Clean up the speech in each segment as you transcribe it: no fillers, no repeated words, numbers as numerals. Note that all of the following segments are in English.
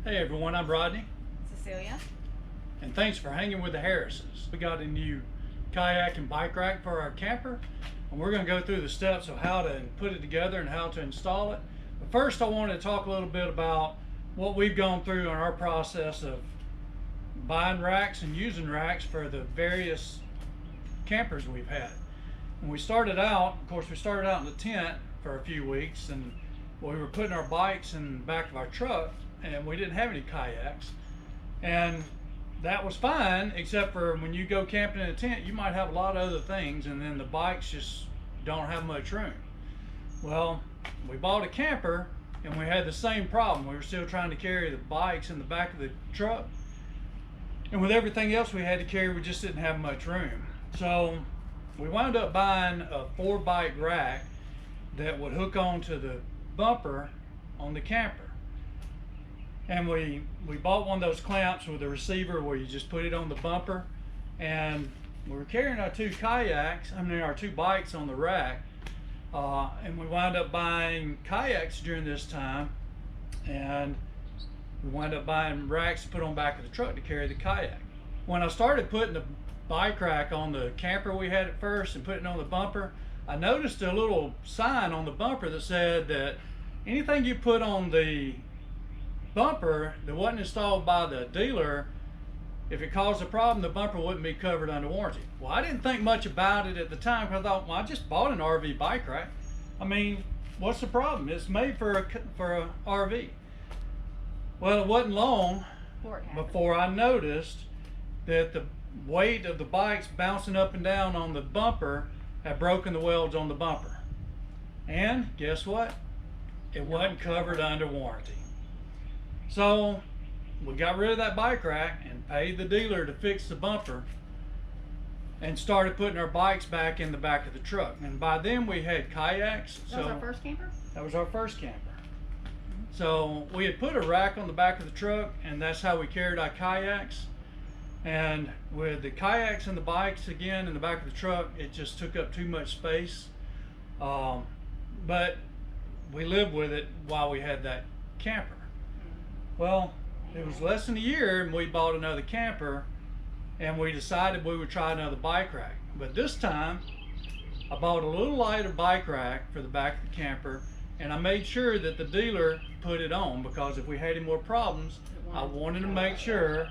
Hey everyone, I'm Rodney, Cecilia. and thanks for hanging with the Harrisons. We got a new kayak and bike rack for our camper, and we're going to go through the steps of how to put it together and how to install it. But first I want to talk a little bit about what we've gone through in our process of buying racks and using racks for the various campers we've had. When we started out, of course we started out in the tent for a few weeks, and we were putting our bikes in the back of our truck, and we didn't have any kayaks, and that was fine, except for when you go camping in a tent you might have a lot of other things, and then the bikes just don't have much room. Well, we bought a camper and we had the same problem. We were still trying to carry the bikes in the back of the truck, and with everything else we had to carry, we just didn't have much room. So we wound up buying a 4-bike rack that would hook onto the bumper on the camper. And we bought one of those clamps with a receiver where you just put it on the bumper, and we were carrying our 2 kayaks, our 2 bikes on the rack, and we wound up buying kayaks during this time, and we wound up buying racks to put on the back of the truck to carry the kayak. When I started putting the bike rack on the camper we had at first and putting it on the bumper, I noticed a little sign on the bumper that said that anything you put on the bumper that wasn't installed by the dealer, if it caused a problem, the bumper wouldn't be covered under warranty. Well, I didn't think much about it at the time, because I thought, well, I just bought an RV bike rack. I mean, what's the problem? It's made for a RV. Well, it wasn't long before I noticed that the weight of the bikes bouncing up and down on the bumper had broken the welds on the bumper. And guess what? It wasn't covered under warranty. So we got rid of that bike rack and paid the dealer to fix the bumper, and started putting our bikes back in the back of the truck. And by then we had kayaks. That was our first camper? That was our first camper. So we had put a rack on the back of the truck, and that's how we carried our kayaks. And with the kayaks and the bikes again in the back of the truck, it just took up too much space. But we lived with it while we had that camper. Well, it was less than a year and we bought another camper, and we decided we would try another bike rack. But this time I bought a little lighter bike rack for the back of the camper, and I made sure that the dealer put it on, because if we had any more problems, I wanted to make sure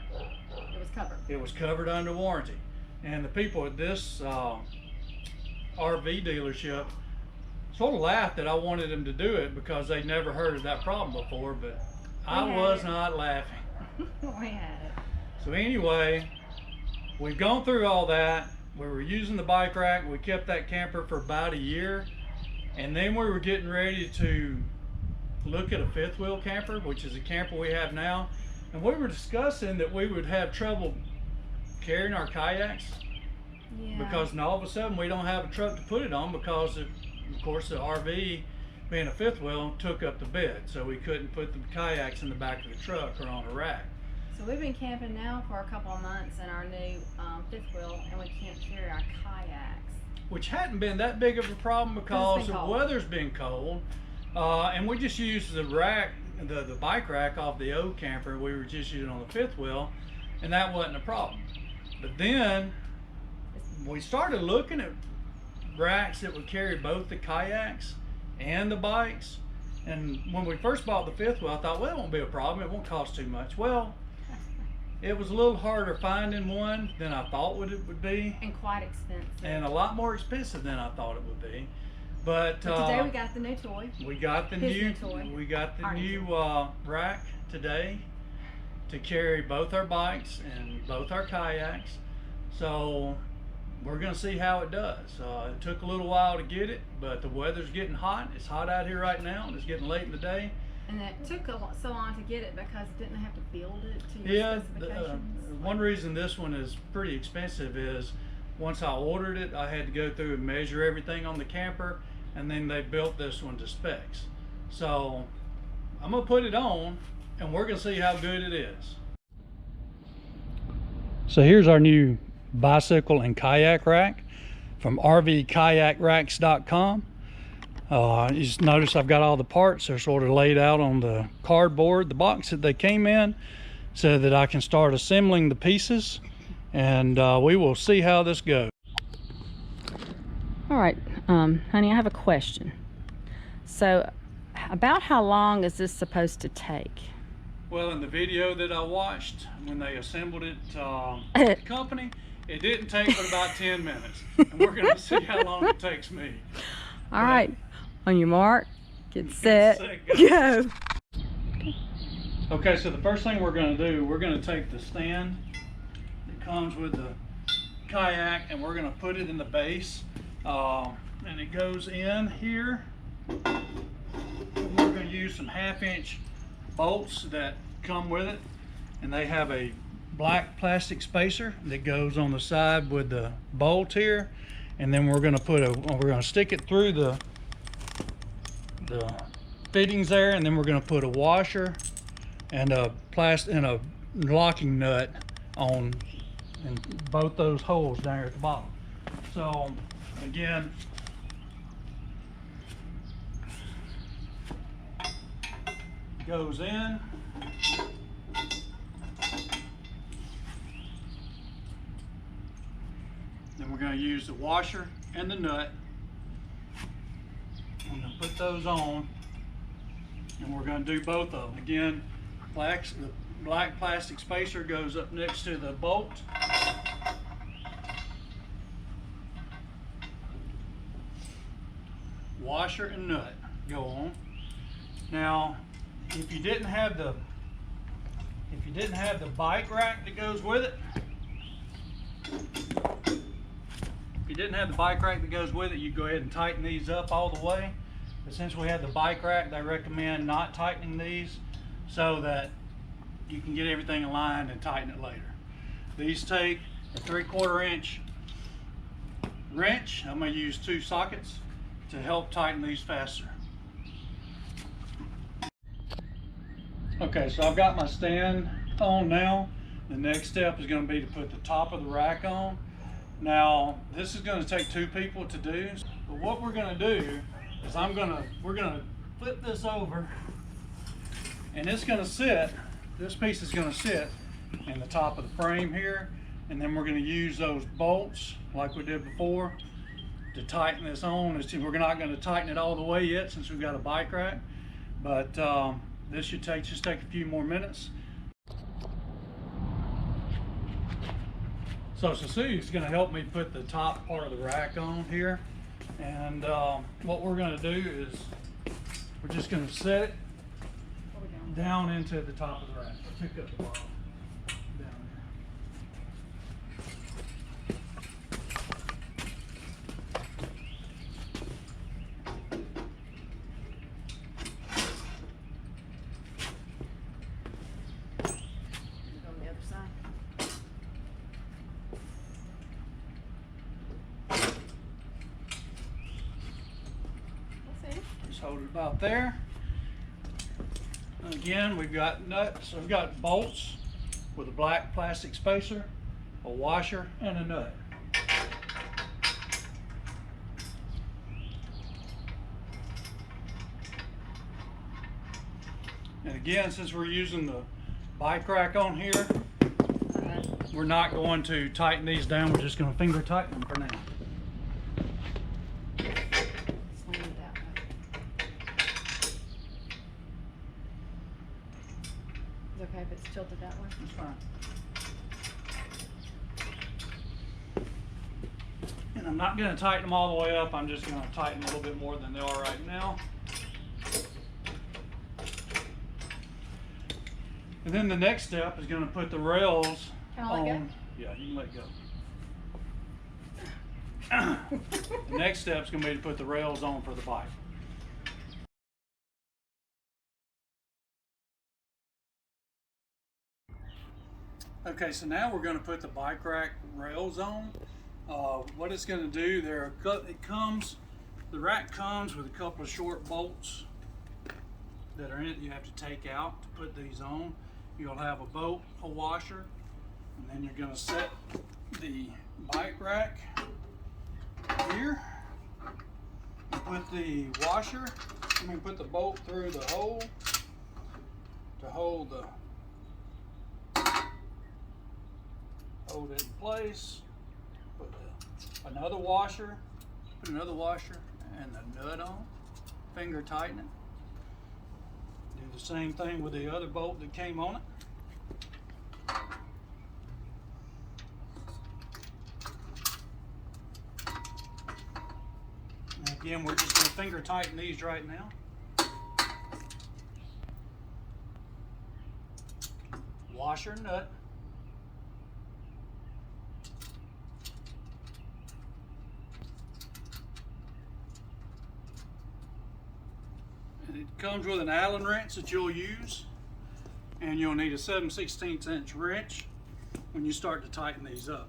it was covered under warranty. And the people at this RV dealership sort of laughed that I wanted them to do it, because they'd never heard of that problem before, but I was not laughing. We had it. So anyway, we've gone through all that. We were using the bike rack. We kept that camper for about a year, and then we were getting ready to look at a 5th wheel camper, which is the camper we have now. And we were discussing that we would have trouble carrying our kayaks, because now all of a sudden we don't have a truck to put it on, because of course the RV, being a 5th wheel, took up the bed, so we couldn't put the kayaks in the back of the truck or on a rack. So we've been camping now for a couple of months in our new 5th wheel, and we can't carry our kayaks. Which hadn't been that big of a problem, because the weather's been cold, and we just used the rack, the bike rack off the old camper. We were just using on the 5th wheel, and that wasn't a problem. But then we started looking at racks that would carry both the kayaks and the bikes. And when we first bought the 5th wheel, I thought, well, it won't be a problem, it won't cost too much. Well, it was a little harder finding one than I thought it would be, and quite expensive, and a lot more expensive than I thought it would be. But today we got the new toy. We got the new rack today to carry both our bikes and both our kayaks. So we're going to see how it does. It took a little while to get it, but the weather's getting hot. It's hot out here right now, and it's getting late in the day. And it took so long to get it because it didn't have to build it to your specifications. One reason this one is pretty expensive is once I ordered it, I had to go through and measure everything on the camper, and then they built this one to specs. So I'm going to put it on, and we're going to see how good it is. So here's our new bicycle and kayak rack from rvkayakracks.com. You just notice I've got all the parts. They're sort of laid out on the cardboard, the box that they came in, so that I can start assembling the pieces, and we will see how this goes. All right, honey, I have a question. So, about how long is this supposed to take? Well, in the video that I watched, when they assembled it at the company, it didn't take but about 10 minutes. And we're going to see how long it takes me. All right, on your mark, get set, go. Okay, so the first thing we're going to do, we're going to take the stand that comes with the kayak, and we're going to put it in the base. And it goes in here. And we're going to use some 1/2-inch bolts that come with it, and they have a black plastic spacer that goes on the side with the bolt here, and then we're going to stick it through the fittings there, and then we're going to put a washer and a locking nut on in both those holes down here at the bottom. So again, goes in. Then we're going to use the washer and the nut. I'm going to put those on, and we're going to do both of them. Again, the black plastic spacer goes up next to the bolt. Washer and nut go on. Now, if you didn't have the bike rack that goes with it, you go ahead and tighten these up all the way. But since we have the bike rack, they recommend not tightening these so that you can get everything aligned and tighten it later. These take a 3/4 inch wrench. I'm going to use 2 sockets to help tighten these faster. Okay, so I've got my stand on now. The next step is going to be to put the top of the rack on. Now, this is going to take 2 people to do, but what we're going to do is we're going to flip this over, and it's going to sit, this piece is going to sit in the top of the frame here, and then we're going to use those bolts like we did before to tighten this on. We're not going to tighten it all the way yet since we've got a bike rack, but this should just take a few more minutes. So Susu's going to help me put the top part of the rack on here, and what we're going to do is we're just going to set it down into the top of the rack. Pick up the bottom down hold it about there. Again, we've got nuts, we've got bolts with a black plastic spacer, a washer, and a nut. And again, since we're using the bike rack on here, we're not going to tighten these down, we're just going to finger tighten them for now. Okay, if it's tilted that way? That's fine. And I'm not going to tighten them all the way up, I'm just going to tighten a little bit more than they are right now. And then the next step is going to put the rails Can I let go? Yeah, you can let go. The next step is going to be to put the rails on for the bike. Okay, so now we're going to put the bike rack rails on. What it's going to do, the rack comes with a couple of short bolts that are in it you have to take out to put these on. You'll have a bolt, a washer, and then you're going to set the bike rack here. put the washer, put the bolt through the hole to hold it in place. Put another washer and the nut on, finger tighten it. Do the same thing with the other bolt that came on it. And again, we're just going to finger tighten these right now. Washer nut. And it comes with an Allen wrench that you'll use, and you'll need a 7/16 inch wrench when you start to tighten these up.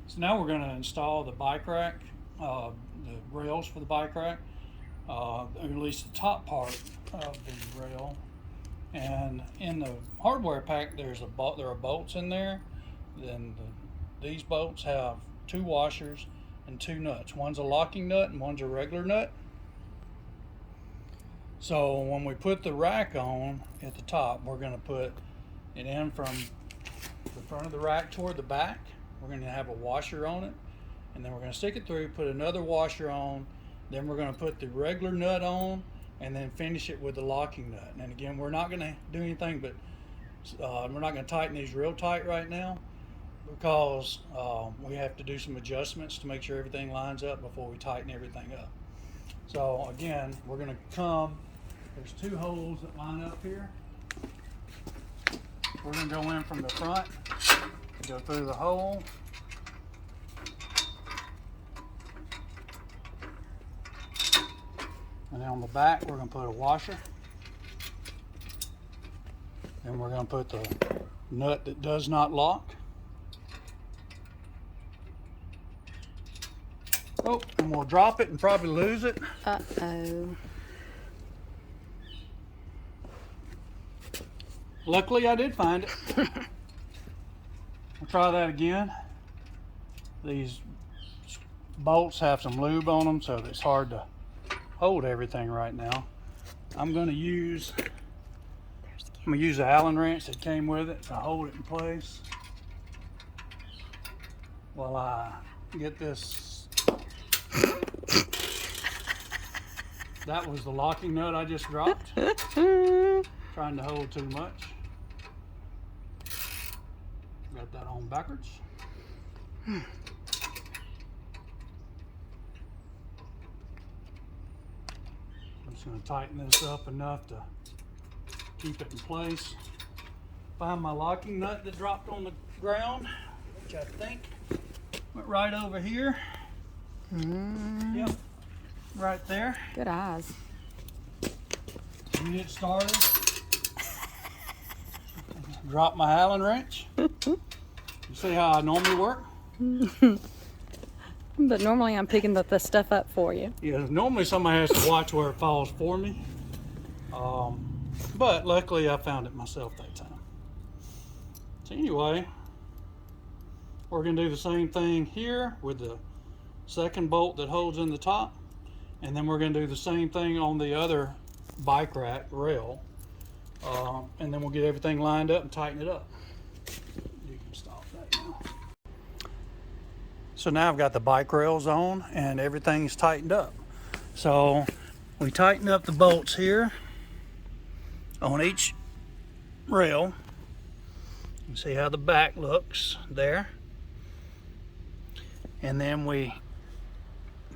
So now we're going to install the bike rack, the rails for the bike rack, or at least the top part of the rail. And in the hardware pack, there are bolts in there. Then these bolts have 2 washers and 2 nuts. One's a locking nut and one's a regular nut. So when we put the rack on at the top, we're going to put it in from the front of the rack toward the back. We're going to have a washer on it, and then we're going to stick it through, put another washer on, then we're going to put the regular nut on, and then finish it with the locking nut. And again, we're not going to do anything but we're not going to tighten these real tight right now, because we have to do some adjustments to make sure everything lines up before we tighten everything up. So again, we're going to come, there's 2 holes that line up here. We're going to go in from the front, go through the hole, and then on the back we're going to put a washer. Then we're going to put the nut that does not lock. Oh, and we'll drop it and probably lose it. Uh-oh. Luckily I did find it. We'll try that again. These bolts have some lube on them, so it's hard to hold everything right now. I'm going to use the Allen wrench that came with it to hold it in place while I get this. That was the locking nut I just dropped. Trying to hold too much. Got that on backwards. I'm just going to tighten this up enough to keep it in place. Find my locking nut that dropped on the ground, which I think went right over here. Yep, right there. Good eyes. Get it started. Drop my Allen wrench. You see how I normally work? But normally I'm picking the stuff up for you. Yeah, normally somebody has to watch where it falls for me. But luckily I found it myself that time. So anyway, we're going to do the same thing here with the second bolt that holds in the top. And then we're going to do the same thing on the other bike rack rail. And then we'll get everything lined up and tighten it up. You can stop that now. So now I've got the bike rails on and everything's tightened up. So we tighten up the bolts here on each rail. You see how the back looks there. And then we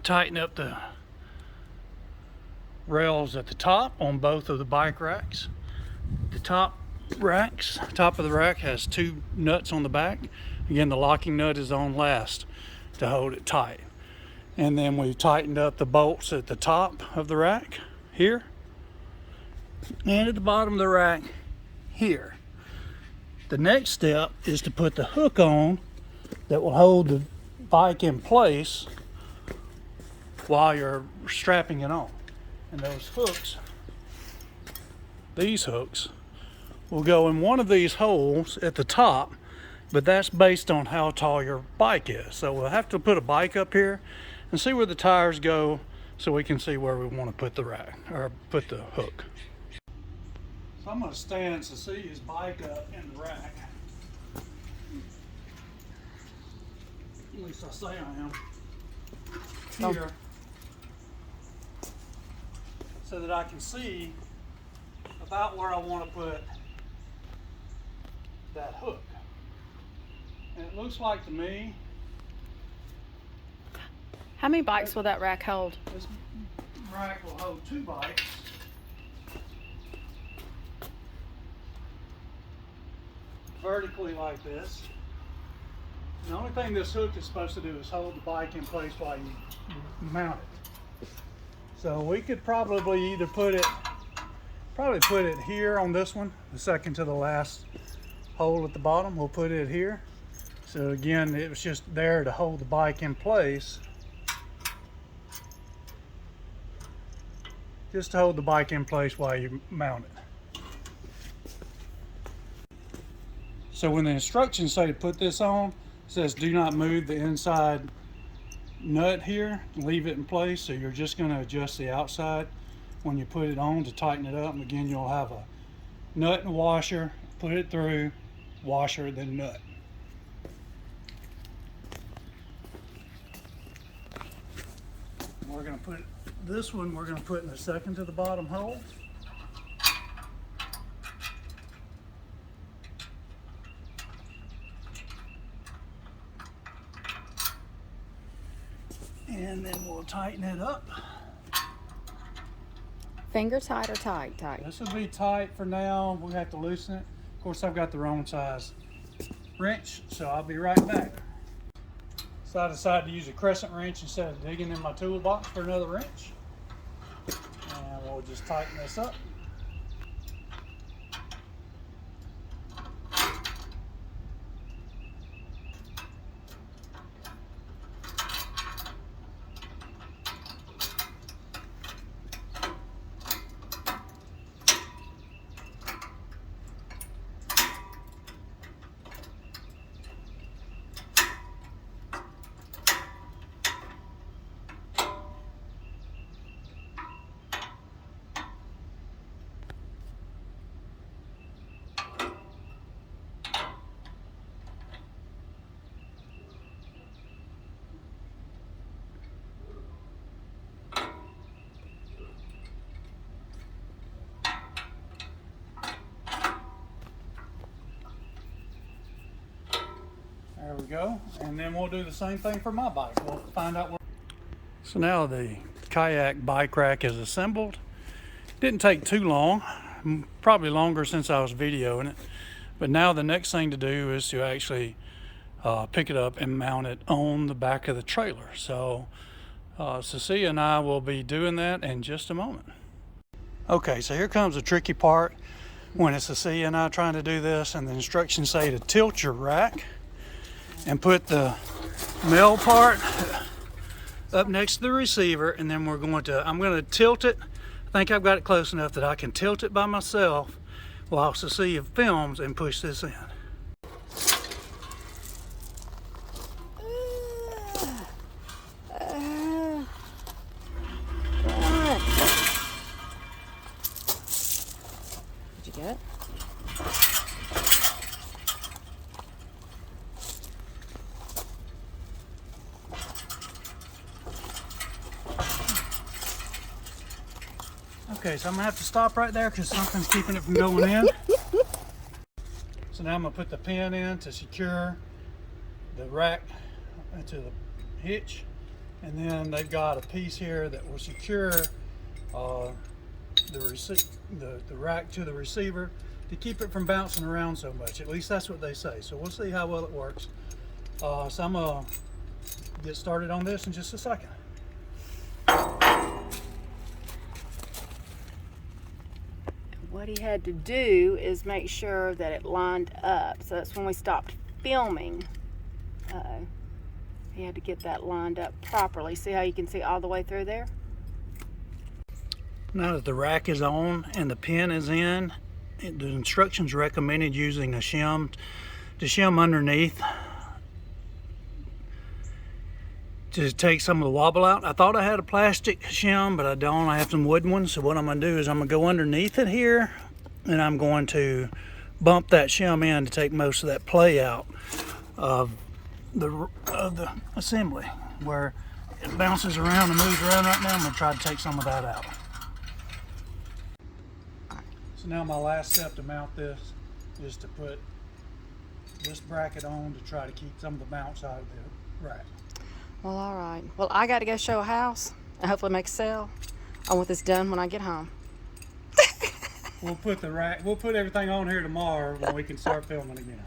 tighten up the rails at the top on both of the bike racks. The top of the rack has 2 nuts on the back. Again, the locking nut is on last to hold it tight. And then we tightened up the bolts at the top of the rack here and at the bottom of the rack here. The next step is to put the hook on that will hold the bike in place while you're strapping it on. And those hooks, these hooks, will go in one of these holes at the top, but that's based on how tall your bike is. So we'll have to put a bike up here and see where the tires go so we can see where we want to put the rack, or put the hook. So I'm going to stand Cecilia's bike up in the rack. At least I say I am. Here. So that I can see about where I want to put that hook. And it looks like to me, How many bikes will that rack hold? this rack will hold 2 bikes. Vertically like this. The only thing this hook is supposed to do is hold the bike in place while you mount it. So we could probably either put it here on this one, the second to the last hole at the bottom. We'll put it here. So again, it was just there to hold the bike in place. Just to hold the bike in place while you mount it. So when the instructions say to put this on, it says do not move the inside nut here, leave it in place. So you're just going to adjust the outside when you put it on to tighten it up. And again, you'll have a nut and washer, put it through, washer, then nut. We're going to put this one, we're going to put in the second to the bottom hole. And then we'll tighten it up. Finger tight or tight? Tight. This will be tight for now. We'll have to loosen it. Of course, I've got the wrong size wrench, so I'll be right back. So I decided to use a crescent wrench instead of digging in my toolbox for another wrench. And we'll just tighten this up. There we go. And then we'll do the same thing for my bike. We'll find out where. So now the Kayak bike rack is assembled. Didn't take too long, probably longer since I was videoing it. But now the next thing to do is to actually pick it up and mount it on the back of the trailer. So Cecilia and I will be doing that in just a moment. Okay, so here comes the tricky part when it's Cecilia and I trying to do this, and the instructions say to tilt your rack and put the male part up next to the receiver, and then I'm going to tilt it. I think I've got it close enough that I can tilt it by myself while Cecilia films and push this in. Did you get it? Okay, so I'm gonna have to stop right there because something's keeping it from going in. So now I'm gonna put the pin in to secure the rack to the hitch, and then they've got a piece here that will secure the rack to the receiver to keep it from bouncing around so much. At least that's what they say. So we'll see how well it works. So I'm gonna get started on this in just a second. What he had to do is make sure that it lined up. So that's when we stopped filming. He had to get that lined up properly. See how you can see all the way through there? Now that the rack is on and the pin is in, the instructions recommended using a shim to shim underneath to take some of the wobble out. I thought I had a plastic shim, but I don't. I have some wooden ones. So what I'm gonna do is I'm gonna go underneath it here, and I'm going to bump that shim in to take most of that play out of the assembly, where it bounces around and moves around right now. I'm gonna try to take some of that out. So now my last step to mount this is to put this bracket on to try to keep some of the bounce out of the rack. Well, all right. Well, I got to go show a house and hopefully make a sale. I want this done when I get home. We'll put everything on here tomorrow when we can start filming again.